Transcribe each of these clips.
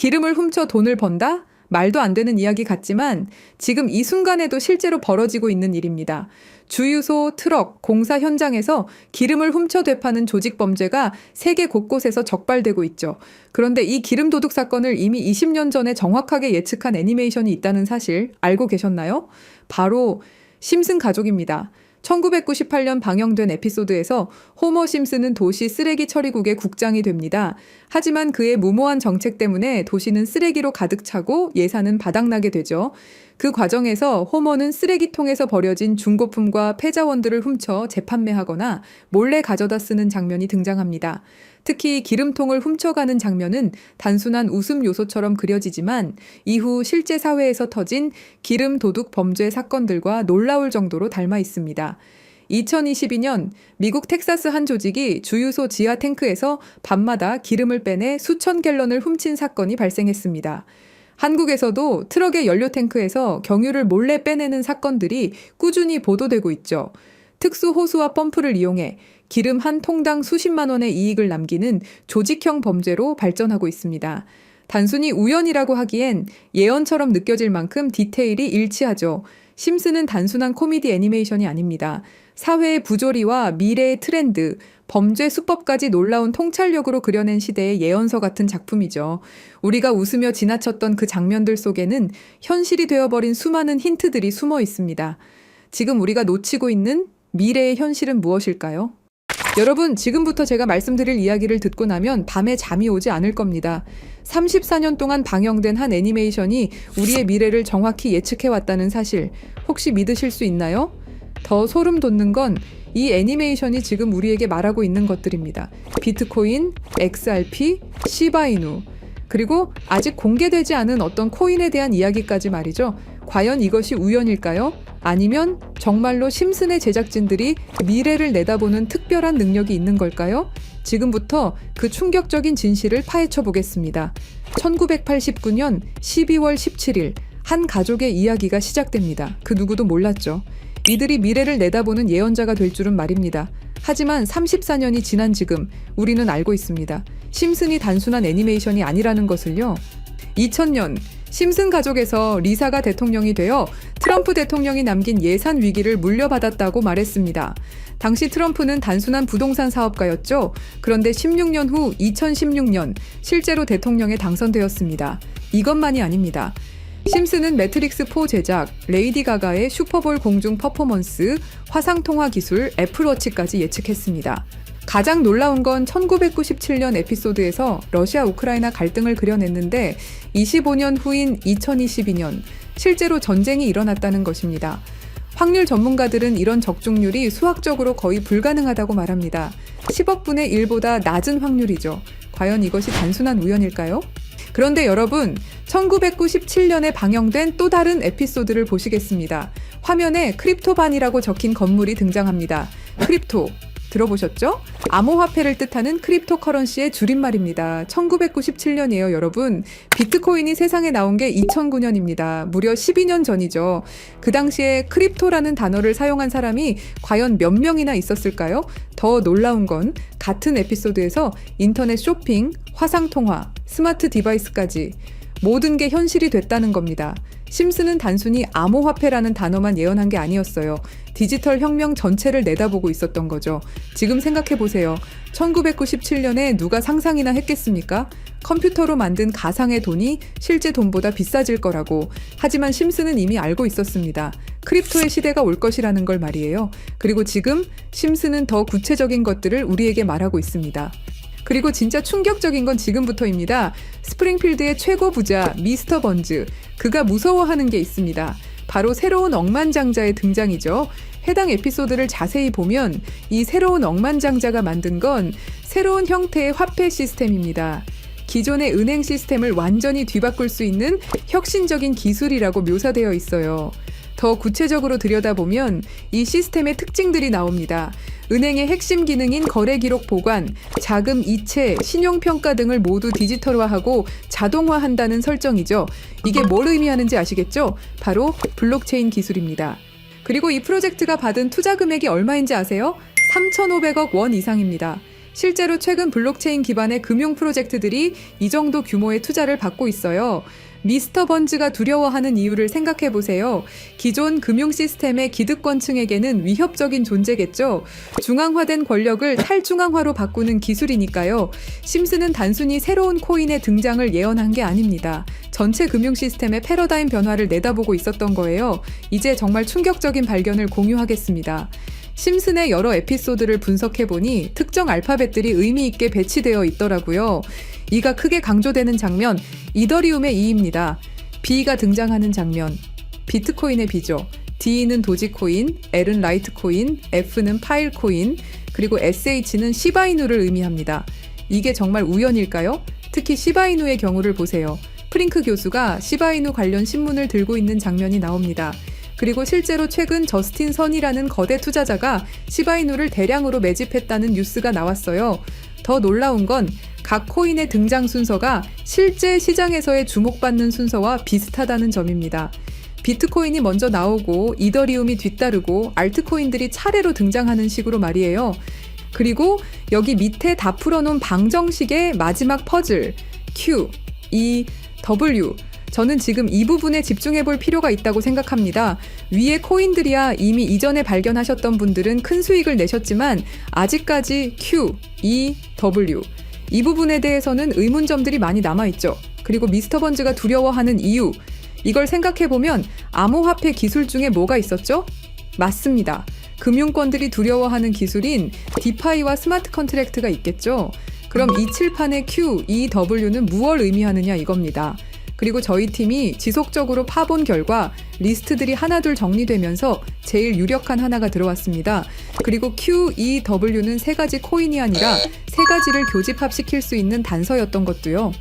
기름을 훔쳐 돈을 번다? 말도 안 되는 이야기 같지만 지금 이 순간에도 실제로 벌어지고 있는 일입니다. 주유소, 트럭, 공사 현장에서 기름을 훔쳐 되파는 조직 범죄가 세계 곳곳에서 적발되고 있죠. 그런데 이 기름 도둑 사건을 이미 20년 전에 정확하게 예측한 애니메이션이 있다는 사실 알고 계셨나요? 바로 심슨 가족입니다. 1998년 방영된 에피소드에서 호머 심슨은 도시 쓰레기 처리국의 국장이 됩니다. 하지만 그의 무모한 정책 때문에 도시는 쓰레기로 가득 차고 예산은 바닥나게 되죠. 그 과정에서 호머는 쓰레기통에서 버려진 중고품과 폐자원들을 훔쳐 재판매하거나 몰래 가져다 쓰는 장면이 등장합니다. 특히 기름통을 훔쳐가는 장면은 단순한 웃음 요소처럼 그려지지만 이후 실제 사회에서 터진 기름 도둑 범죄 사건들과 놀라울 정도로 닮아 있습니다. 2022년 미국 텍사스 한 조직이 주유소 지하 탱크에서 밤마다 기름을 빼내 수천 갤런을 훔친 사건이 발생했습니다. 한국에서도 트럭의 연료 탱크에서 경유를 몰래 빼내는 사건들이 꾸준히 보도되고 있죠. 특수 호수와 펌프를 이용해 기름 한 통당 수십만 원의 이익을 남기는 조직형 범죄로 발전하고 있습니다. 단순히 우연이라고 하기엔 예언처럼 느껴질 만큼 디테일이 일치하죠. 심슨은 단순한 코미디 애니메이션이 아닙니다. 사회의 부조리와 미래의 트렌드, 범죄 수법까지 놀라운 통찰력으로 그려낸 시대의 예언서 같은 작품이죠. 우리가 웃으며 지나쳤던 그 장면들 속에는 현실이 되어버린 수많은 힌트들이 숨어 있습니다. 지금 우리가 놓치고 있는 미래의 현실은 무엇일까요? 여러분, 지금부터 제가 말씀드릴 이야기를 듣고 나면 밤에 잠이 오지 않을 겁니다. 34년 동안 방영된 한 애니메이션이 우리의 미래를 정확히 예측해왔다는 사실, 혹시 믿으실 수 있나요? 더 소름 돋는 건 이 애니메이션이 지금 우리에게 말하고 있는 것들입니다. 비트코인, XRP, 시바이누, 그리고 아직 공개되지 않은 어떤 코인에 대한 이야기까지 말이죠. 과연 이것이 우연일까요? 아니면 정말로 심슨의 제작진들이 미래를 내다보는 특별한 능력이 있는 걸까요? 지금부터 그 충격적인 진실을 파헤쳐 보겠습니다. 1989년 12월 17일 한 가족의 이야기가 시작됩니다. 그 누구도 몰랐죠. 이들이 미래를 내다보는 예언자가 될 줄은 말입니다. 하지만 34년이 지난 지금 우리는 알고 있습니다. 심슨이 단순한 애니메이션이 아니라는 것을요. 2000년 심슨 가족에서 리사가 대통령이 되어 트럼프 대통령이 남긴 예산 위기를 물려받았다고 말했습니다. 당시 트럼프는 단순한 부동산 사업가였죠. 그런데 16년 후 2016년 실제로 대통령에 당선되었습니다. 이것만이 아닙니다. 심슨은 매트릭스4 제작, 레이디 가가의 슈퍼볼 공중 퍼포먼스, 화상통화 기술, 애플워치까지 예측했습니다. 가장 놀라운 건 1997년 에피소드에서 러시아 우크라이나 갈등을 그려냈는데 25년 후인 2022년 실제로 전쟁이 일어났다는 것입니다. 확률 전문가들은 이런 적중률이 수학적으로 거의 불가능하다고 말합니다. 10억 분의 1보다 낮은 확률이죠. 과연 이것이 단순한 우연일까요? 그런데 여러분, 1997년에 방영된 또 다른 에피소드를 보시겠습니다. 화면에 크립토반이라고 적힌 건물이 등장합니다. 크립토, 들어보셨죠? 암호화폐를 뜻하는 크립토커런시의 줄임말입니다. 1997년이에요, 여러분. 비트코인이 세상에 나온 게 2009년입니다. 무려 12년 전이죠. 그 당시에 크립토라는 단어를 사용한 사람이 과연 몇 명이나 있었을까요? 더 놀라운 건 같은 에피소드에서 인터넷 쇼핑, 화상통화, 스마트 디바이스까지 모든 게 현실이 됐다는 겁니다. 심슨은 단순히 암호화폐라는 단어만 예언한 게 아니었어요. 디지털 혁명 전체를 내다보고 있었던 거죠. 지금 생각해보세요. 1997년에 누가 상상이나 했겠습니까? 컴퓨터로 만든 가상의 돈이 실제 돈보다 비싸질 거라고. 하지만 심슨은 이미 알고 있었습니다. 크립토의 시대가 올 것이라는 걸 말이에요. 그리고 지금 심슨은 더 구체적인 것들을 우리에게 말하고 있습니다. 그리고 진짜 충격적인 건 지금부터입니다. 스프링필드의 최고 부자 미스터 번즈, 그가 무서워하는 게 있습니다. 바로 새로운 억만장자의 등장이죠. 해당 에피소드를 자세히 보면 이 새로운 억만장자가 만든 건 새로운 형태의 화폐 시스템입니다. 기존의 은행 시스템을 완전히 뒤바꿀 수 있는 혁신적인 기술이라고 묘사되어 있어요. 더 구체적으로 들여다보면 이 시스템의 특징들이 나옵니다. 은행의 핵심 기능인 거래 기록 보관, 자금 이체, 신용평가 등을 모두 디지털화하고 자동화한다는 설정이죠. 이게 뭘 의미하는지 아시겠죠? 바로 블록체인 기술입니다. 그리고 이 프로젝트가 받은 투자 금액이 얼마인지 아세요? 3,500억 원 이상입니다. 실제로 최근 블록체인 기반의 금융 프로젝트들이 이 정도 규모의 투자를 받고 있어요. 미스터 번즈가 두려워하는 이유를 생각해 보세요. 기존 금융 시스템의 기득권층에게는 위협적인 존재겠죠. 중앙화된 권력을 탈중앙화로 바꾸는 기술이니까요. 심슨은 단순히 새로운 코인의 등장을 예언한 게 아닙니다. 전체 금융 시스템의 패러다임 변화를 내다보고 있었던 거예요. 이제 정말 충격적인 발견을 공유하겠습니다. 심슨의 여러 에피소드를 분석해보니 특정 알파벳들이 의미 있게 배치되어 있더라고요. 이가 크게 강조되는 장면, 이더리움의 E입니다. B가 등장하는 장면, 비트코인의 B죠. D는 도지코인, L은 라이트코인, F는 파일코인, 그리고 SH는 시바이누를 의미합니다. 이게 정말 우연일까요? 특히 시바이누의 경우를 보세요. 프링크 교수가 시바이누 관련 신문을 들고 있는 장면이 나옵니다. 그리고 실제로 최근 저스틴 선이라는 거대 투자자가 시바이누를 대량으로 매집했다는 뉴스가 나왔어요. 더 놀라운 건 각 코인의 등장 순서가 실제 시장에서의 주목받는 순서와 비슷하다는 점입니다. 비트코인이 먼저 나오고 이더리움이 뒤따르고 알트코인들이 차례로 등장하는 식으로 말이에요. 그리고 여기 밑에 다 풀어놓은 방정식의 마지막 퍼즐 Q, E, W 저는 지금 이 부분에 집중해 볼 필요가 있다고 생각합니다. 위에 코인들이야 이미 이전에 발견하셨던 분들은 큰 수익을 내셨지만 아직까지 Q, E, W 이 부분에 대해서는 의문점들이 많이 남아있죠. 그리고 미스터 번즈가 두려워하는 이유 이걸 생각해보면 암호화폐 기술 중에 뭐가 있었죠? 맞습니다. 금융권들이 두려워하는 기술인 디파이와 스마트 컨트랙트가 있겠죠. 그럼 이 칠판의 Q, E, W는 무엇을 의미하느냐 이겁니다. 그리고 저희 팀이 지속적으로 파본 결과 리스트들이 하나둘 정리되면서 제일 유력한 하나가 들어왔습니다. 그리고 Q, E, W는 세 가지 코인이 아니라 세 가지를 교집합시킬 수 있는 단서였던 것도요.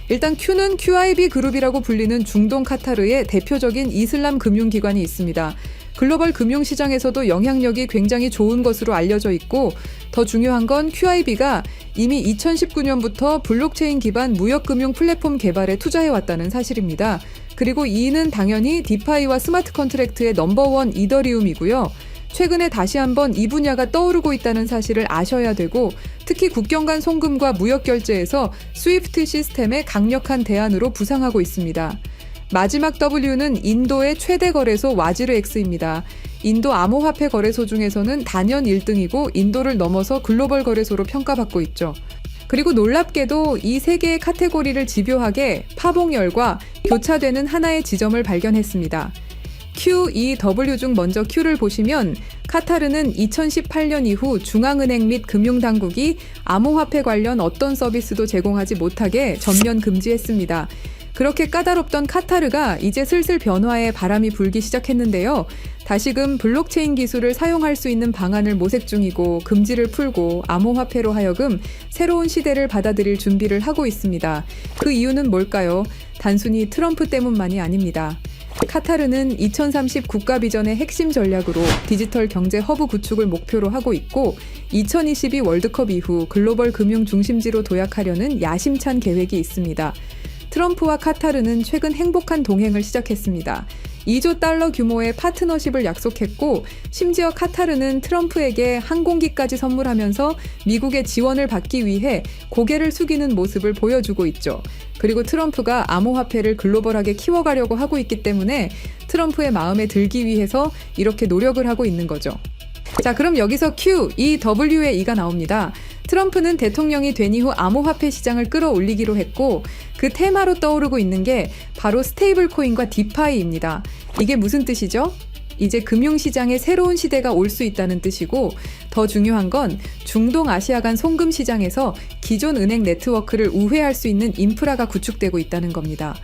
일단 Q는 QIB 그룹이라고 불리는 중동 카타르의 대표적인 이슬람 금융기관이 있습니다. 글로벌 금융시장에서도 영향력이 굉장히 좋은 것으로 알려져 있고 더 중요한 건 QIB가 이미 2019년부터 블록체인 기반 무역금융 플랫폼 개발에 투자해왔다는 사실입니다. 그리고 E는 당연히 디파이와 스마트 컨트랙트의 넘버원 이더리움이고요. 최근에 다시 한번 이 분야가 떠오르고 있다는 사실을 아셔야 되고 특히 국경 간 송금과 무역 결제에서 스위프트 시스템의 강력한 대안으로 부상하고 있습니다. 마지막 W는 인도의 최대 거래소 와지르엑스입니다. 인도 암호화폐 거래소 중에서는 단연 1등이고 인도를 넘어서 글로벌 거래소로 평가받고 있죠. 그리고 놀랍게도 이 세 개의 카테고리를 집요하게 파봉열과 교차되는 하나의 지점을 발견했습니다. Q, E, W 중 먼저 Q를 보시면 카타르는 2018년 이후 중앙은행 및 금융당국이 암호화폐 관련 어떤 서비스도 제공하지 못하게 전면 금지했습니다. 그렇게 까다롭던 카타르가 이제 슬슬 변화의 바람이 불기 시작했는데요. 다시금 블록체인 기술을 사용할 수 있는 방안을 모색 중이고 금지를 풀고 암호화폐로 하여금 새로운 시대를 받아들일 준비를 하고 있습니다. 그 이유는 뭘까요? 단순히 트럼프 때문만이 아닙니다. 카타르는 2030 국가 비전의 핵심 전략으로 디지털 경제 허브 구축을 목표로 하고 있고 2022 월드컵 이후 글로벌 금융 중심지로 도약하려는 야심찬 계획이 있습니다. 트럼프와 카타르는 최근 행복한 동행을 시작했습니다. 2조 달러 규모의 파트너십을 약속했고 심지어 카타르는 트럼프에게 항공기까지 선물하면서 미국의 지원을 받기 위해 고개를 숙이는 모습을 보여주고 있죠. 그리고 트럼프가 암호화폐를 글로벌하게 키워가려고 하고 있기 때문에 트럼프의 마음에 들기 위해서 이렇게 노력을 하고 있는 거죠. 자, 그럼 여기서 Q, E, W의 E가 나옵니다. 트럼프는 대통령이 된 이후 암호화폐 시장을 끌어올리기로 했고 그 테마로 떠오르고 있는 게 바로 스테이블 코인과 디파이입니다. 이게 무슨 뜻이죠? 이제 금융시장에 새로운 시대가 올 수 있다는 뜻이고 더 중요한 건 중동 아시아 간 송금 시장에서 기존 은행 네트워크를 우회할 수 있는 인프라가 구축되고 있다는 겁니다.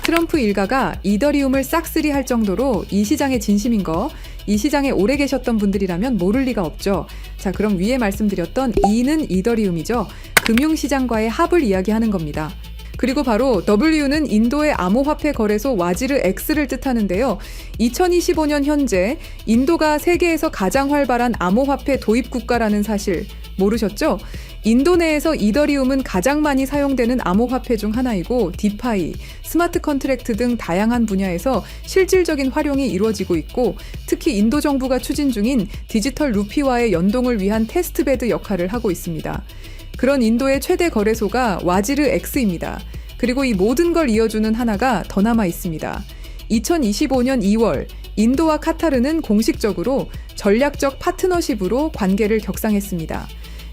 트럼프 일가가 이더리움을 싹쓸이 할 정도로 이 시장에 진심인 거, 이 시장에 오래 계셨던 분들이라면 모를 리가 없죠. 자, 그럼 위에 말씀드렸던 E는 이더리움이죠. 금융시장과의 합을 이야기하는 겁니다. 그리고 바로 W는 인도의 암호화폐 거래소 와지르 X를 뜻하는데요. 2025년 현재 인도가 세계에서 가장 활발한 암호화폐 도입 국가라는 사실 모르셨죠? 인도 내에서 이더리움은 가장 많이 사용되는 암호화폐 중 하나이고 디파이, 스마트 컨트랙트 등 다양한 분야에서 실질적인 활용이 이루어지고 있고 특히 인도 정부가 추진 중인 디지털 루피와의 연동을 위한 테스트베드 역할을 하고 있습니다. 그런 인도의 최대 거래소가 와지르 X입니다. 그리고 이 모든 걸 이어주는 하나가 더 남아 있습니다. 2025년 2월 인도와 카타르는 공식적으로 전략적 파트너십으로 관계를 격상했습니다.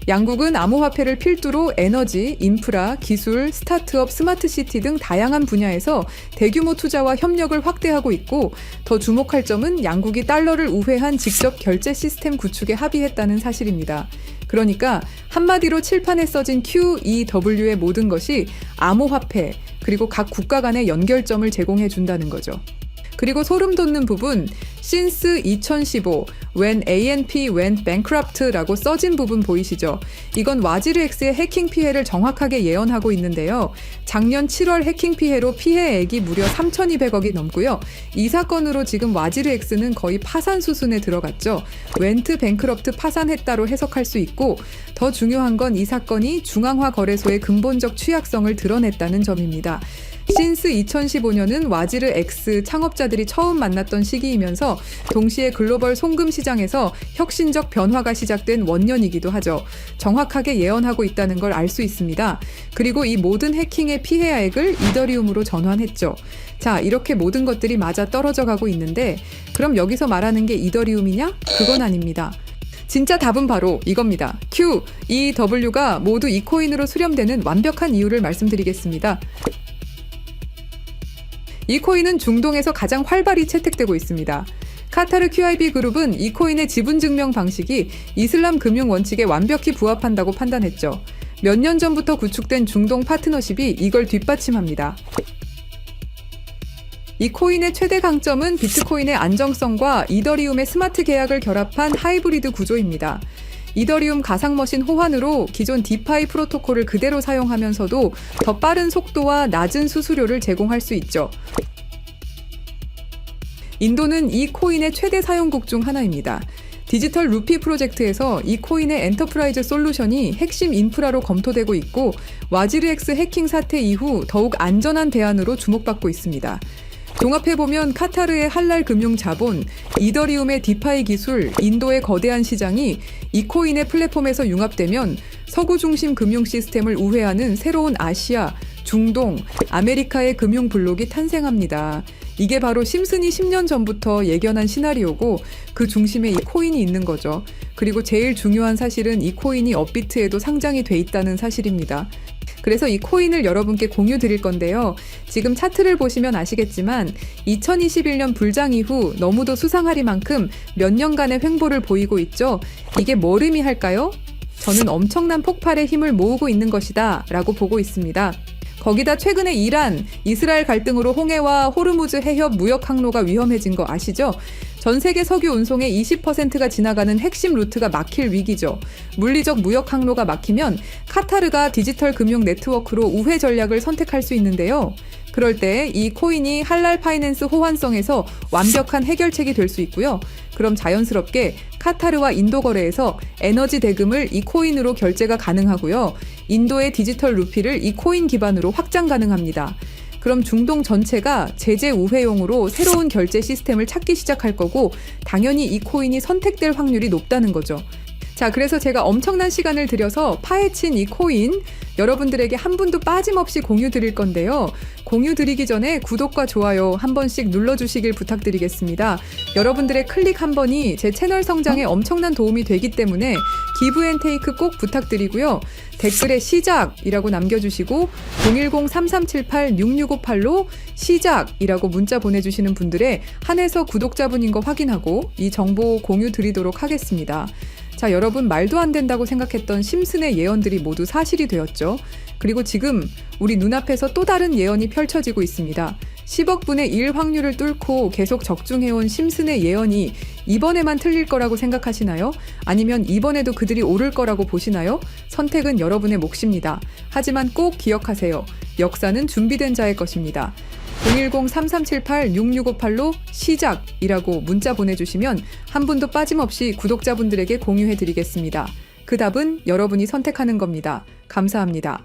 양국은 암호화폐를 필두로 에너지, 인프라, 기술, 스타트업, 스마트시티 등 다양한 분야에서 대규모 투자와 협력을 확대하고 있고 더 주목할 점은 양국이 달러를 우회한 직접 결제 시스템 구축에 합의했다는 사실입니다. 그러니까 한마디로 칠판에 써진 QEW의 모든 것이 암호화폐 그리고 각 국가 간의 연결점을 제공해 준다는 거죠. 그리고 소름 돋는 부분, since 2015, when ANP went bankrupt라고 써진 부분 보이시죠? 이건 와지르 X의 해킹 피해를 정확하게 예언하고 있는데요. 작년 7월 해킹 피해로 피해액이 무려 3,200억이 넘고요. 이 사건으로 지금 와지르 X는 거의 파산 수순에 들어갔죠. went bankrupt 파산했다로 해석할 수 있고 더 중요한 건 이 사건이 중앙화 거래소의 근본적 취약성을 드러냈다는 점입니다. since 2015년은 와지르 X 창업자들이 처음 만났던 시기이면서 동시에 글로벌 송금 시장에서 혁신적 변화가 시작된 원년이기도 하죠. 정확하게 예언하고 있다는 걸 알 수 있습니다. 그리고 이 모든 해킹의 피해액을 이더리움으로 전환했죠. 자, 이렇게 모든 것들이 맞아 떨어져 가고 있는데 그럼 여기서 말하는 게 이더리움이냐? 그건 아닙니다. 진짜 답은 바로 이겁니다. Q, EW가 모두 이 코인으로 수렴되는 완벽한 이유를 말씀드리겠습니다. 이 코인은 중동에서 가장 활발히 채택되고 있습니다. 카타르 QIB 그룹은 이 코인의 지분 증명 방식이 이슬람 금융 원칙에 완벽히 부합한다고 판단했죠. 몇 년 전부터 구축된 중동 파트너십이 이걸 뒷받침합니다. 이 코인의 최대 강점은 비트코인의 안정성과 이더리움의 스마트 계약을 결합한 하이브리드 구조입니다. 이더리움 가상머신 호환으로 기존 디파이 프로토콜을 그대로 사용하면서도 더 빠른 속도와 낮은 수수료를 제공할 수 있죠. 인도는 이 코인의 최대 사용국 중 하나입니다. 디지털 루피 프로젝트에서 이 코인의 엔터프라이즈 솔루션이 핵심 인프라로 검토되고 있고 와지르 X 해킹 사태 이후 더욱 안전한 대안으로 주목받고 있습니다. 종합해보면 카타르의 할랄 금융 자본, 이더리움의 디파이 기술, 인도의 거대한 시장이 이 코인의 플랫폼에서 융합되면 서구 중심 금융 시스템을 우회하는 새로운 아시아, 중동, 아메리카의 금융 블록이 탄생합니다. 이게 바로 심슨이 10년 전부터 예견한 시나리오고 그 중심에 이 코인이 있는 거죠. 그리고 제일 중요한 사실은 이 코인이 업비트에도 상장이 돼 있다는 사실입니다. 그래서 이 코인을 여러분께 공유 드릴 건데요. 지금 차트를 보시면 아시겠지만 2021년 불장 이후 너무도 수상하리만큼 몇 년간의 횡보를 보이고 있죠. 이게 뭘 의미할까요? 저는 엄청난 폭발의 힘을 모으고 있는 것이다 라고 보고 있습니다. 거기다 최근에 이란, 이스라엘 갈등으로 홍해와 호르무즈 해협 무역 항로가 위험해진 거 아시죠? 전 세계 석유 운송의 20%가 지나가는 핵심 루트가 막힐 위기죠. 물리적 무역 항로가 막히면 카타르가 디지털 금융 네트워크로 우회 전략을 선택할 수 있는데요. 그럴 때 이 코인이 할랄 파이낸스 호환성에서 완벽한 해결책이 될 수 있고요. 그럼 자연스럽게 카타르와 인도 거래에서 에너지 대금을 이 코인으로 결제가 가능하고요. 인도의 디지털 루피를 이 코인 기반으로 확장 가능합니다. 그럼 중동 전체가 제재 우회용으로 새로운 결제 시스템을 찾기 시작할 거고 당연히 이 코인이 선택될 확률이 높다는 거죠. 자, 그래서 제가 엄청난 시간을 들여서 파헤친 이 코인 여러분들에게 한 분도 빠짐없이 공유 드릴 건데요. 공유 드리기 전에 구독과 좋아요 한 번씩 눌러주시길 부탁드리겠습니다. 여러분들의 클릭 한 번이 제 채널 성장에 엄청난 도움이 되기 때문에 기브앤테이크 꼭 부탁드리고요. 댓글에 시작이라고 남겨주시고 010-3378-6658로 시작이라고 문자 보내주시는 분들의 한해서 구독자분인 거 확인하고 이 정보 공유 드리도록 하겠습니다. 자, 여러분 말도 안 된다고 생각했던 심슨의 예언들이 모두 사실이 되었죠. 그리고 지금 우리 눈앞에서 또 다른 예언이 펼쳐지고 있습니다. 10억 분의 1 확률을 뚫고 계속 적중해온 심슨의 예언이 이번에만 틀릴 거라고 생각하시나요? 아니면 이번에도 그들이 오를 거라고 보시나요? 선택은 여러분의 몫입니다. 하지만 꼭 기억하세요. 역사는 준비된 자의 것입니다. 010-3378-6658로 시작이라고 문자 보내주시면 한 분도 빠짐없이 구독자분들에게 공유해드리겠습니다. 그 답은 여러분이 선택하는 겁니다. 감사합니다.